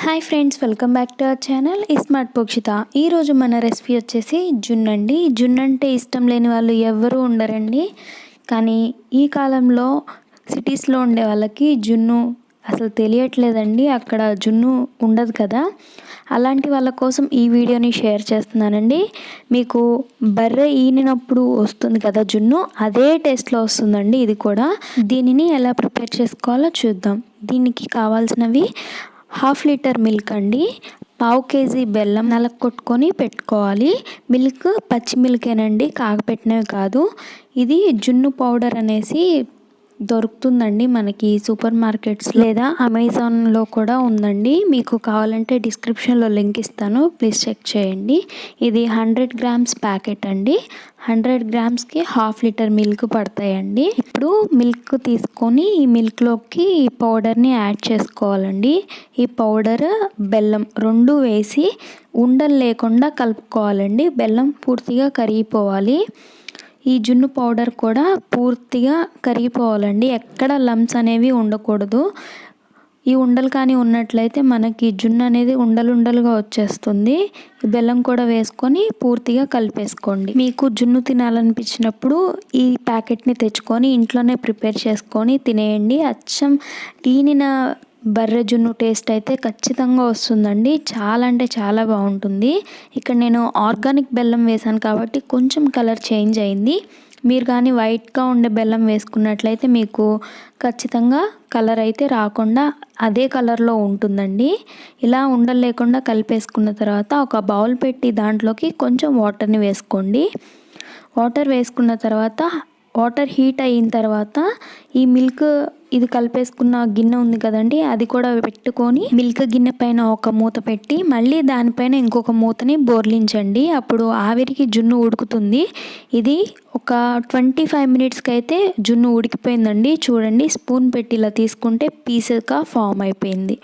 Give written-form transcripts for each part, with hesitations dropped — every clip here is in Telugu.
Hi friends, welcome back to our channel smart పోక్షిత. ఈరోజు మన రెసిపీ వచ్చేసి జున్ను అండి. జున్ను అంటే ఇష్టం లేని వాళ్ళు ఎవ్వరూ ఉండరండి. కానీ ఈ కాలంలో సిటీస్లో ఉండే వాళ్ళకి జున్ను అసలు తెలియట్లేదండి. అక్కడ జున్ను ఉండదు కదా. అలాంటి వాళ్ళ కోసం ఈ వీడియోని షేర్ చేస్తున్నానండి. మీకు బర్రె ఈనినప్పుడు వస్తుంది కదా జున్ను, అదే టేస్ట్లో వస్తుందండి ఇది కూడా. దీనిని ఎలా ప్రిపేర్ చేసుకోవాలో చూద్దాం. దీనికి కావాల్సినవి 1/2 లీటర్ మిల్క్ అండి, 1/2 కేజీ బెల్లం నలగొట్టుకొని పెట్టుకోవాలి. మిల్క్ పచ్చి మిల్కేనండి, కాగపెట్టినవి కాదు. ఇది జున్ను పౌడర్ అనేసి దొరుకుతుందండి మనకి సూపర్ మార్కెట్స్ లేదా అమెజాన్లో కూడా ఉందండి. మీకు కావాలంటే డిస్క్రిప్షన్లో లింక్ ఇస్తాను, ప్లీజ్ చెక్ చేయండి. ఇది 100 గ్రామ్స్ ప్యాకెట్ అండి. 100 గ్రామ్స్కి 1/2 లీటర్ మిల్క్ పడతాయండి. ఇప్పుడు మిల్క్ తీసుకొని ఈ మిల్క్లోకి ఈ పౌడర్ని యాడ్ చేసుకోవాలండి. ఈ పౌడర్ బెల్లం రెండు వేసి ఉండలు లేకుండా కలుపుకోవాలండి. బెల్లం పూర్తిగా కరిగిపోవాలి. ఈ జున్ను పౌడర్ కూడా పూర్తిగా కరిగిపోవాలండి. ఎక్కడ లంప్స్ అనేవి ఉండకూడదు. ఈ ఉండలు కానీ ఉన్నట్లయితే మనకి జున్ను అనేది ఉండలుగా వచ్చేస్తుంది. ఈ బెల్లం కూడా వేసుకొని పూర్తిగా కలిపేసుకోండి. మీకు జున్ను తినాలనిపించినప్పుడు ఈ ప్యాకెట్ని తెచ్చుకొని ఇంట్లోనే ప్రిపేర్ చేసుకొని తినేయండి. అచ్చం ఈనిన బర్రె జున్ను టేస్ట్ అయితే ఖచ్చితంగా వస్తుందండి. చాలా అంటే చాలా బాగుంటుంది. ఇక్కడ నేను ఆర్గానిక్ బెల్లం వేసాను కాబట్టి కొంచెం కలర్ చేంజ్ అయింది. మీరు కానీ వైట్గా ఉండే బెల్లం వేసుకున్నట్లయితే మీకు ఖచ్చితంగా కలర్ అయితే రాకుండా అదే కలర్లో ఉంటుందండి. ఇలా ఉండలు లేకుండా కలిపేసుకున్న తర్వాత ఒక బౌల్ పెట్టి దాంట్లోకి కొంచెం వాటర్ని వేసుకోండి. వాటర్ వేసుకున్న తర్వాత వాటర్ హీట్ అయిన తర్వాత ఈ మిల్క్ ఇది కలిపేసుకున్న గిన్నె ఉంది కదండి, అది కూడా పెట్టుకొని మిల్క్ గిన్నె పైన ఒక మూత పెట్టి మళ్ళీ దానిపైన ఇంకొక మూతని బోర్లించండి. అప్పుడు ఆవిరికి జున్ను ఉడుకుతుంది. ఇది ఒక 25 మినిట్స్కి అయితే జున్ను ఉడికిపోయిందండి. చూడండి, స్పూన్ పెట్టి ఇలా తీసుకుంటే పీసెస్గా ఫామ్ అయిపోయింది.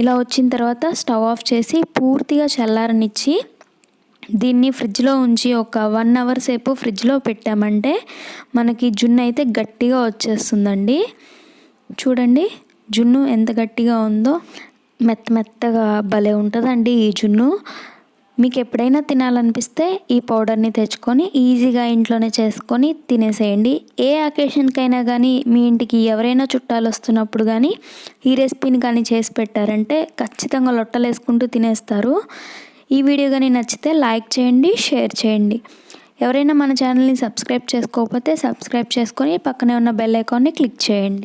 ఇలా వచ్చిన తర్వాత స్టవ్ ఆఫ్ చేసి పూర్తిగా చల్లారనిచ్చి దీన్ని ఫ్రిడ్జ్లో ఉంచి ఒక 1 అవర్ సేపు ఫ్రిడ్జ్లో పెట్టామంటే మనకి జున్ను అయితే గట్టిగా వచ్చేస్తుందండి. చూడండి జున్ను ఎంత గట్టిగా ఉందో, మెత్తగా భలే ఉంటుందండి ఈ జున్ను. మీకు ఎప్పుడైనా తినాలనిపిస్తే ఈ పౌడర్ని తెచ్చుకొని ఈజీగా ఇంట్లోనే చేసుకొని తినేసేయండి. ఏ అకేషన్కైనా కానీ మీ ఇంటికి ఎవరైనా చుట్టాలు వస్తున్నప్పుడు కానీ ఈ రెసిపీని కానీ చేసి పెట్టారంటే ఖచ్చితంగా లొట్టలు వేసుకుంటూ తినేస్తారు. ఈ వీడియో కానీ నచ్చితే లైక్ చేయండి, షేర్ చేయండి. ఎవరైనా మన ఛానల్ని సబ్స్క్రైబ్ చేసుకోకపోతే సబ్స్క్రైబ్ చేసుకొని పక్కనే ఉన్న బెల్ ఐకాన్ని క్లిక్ చేయండి.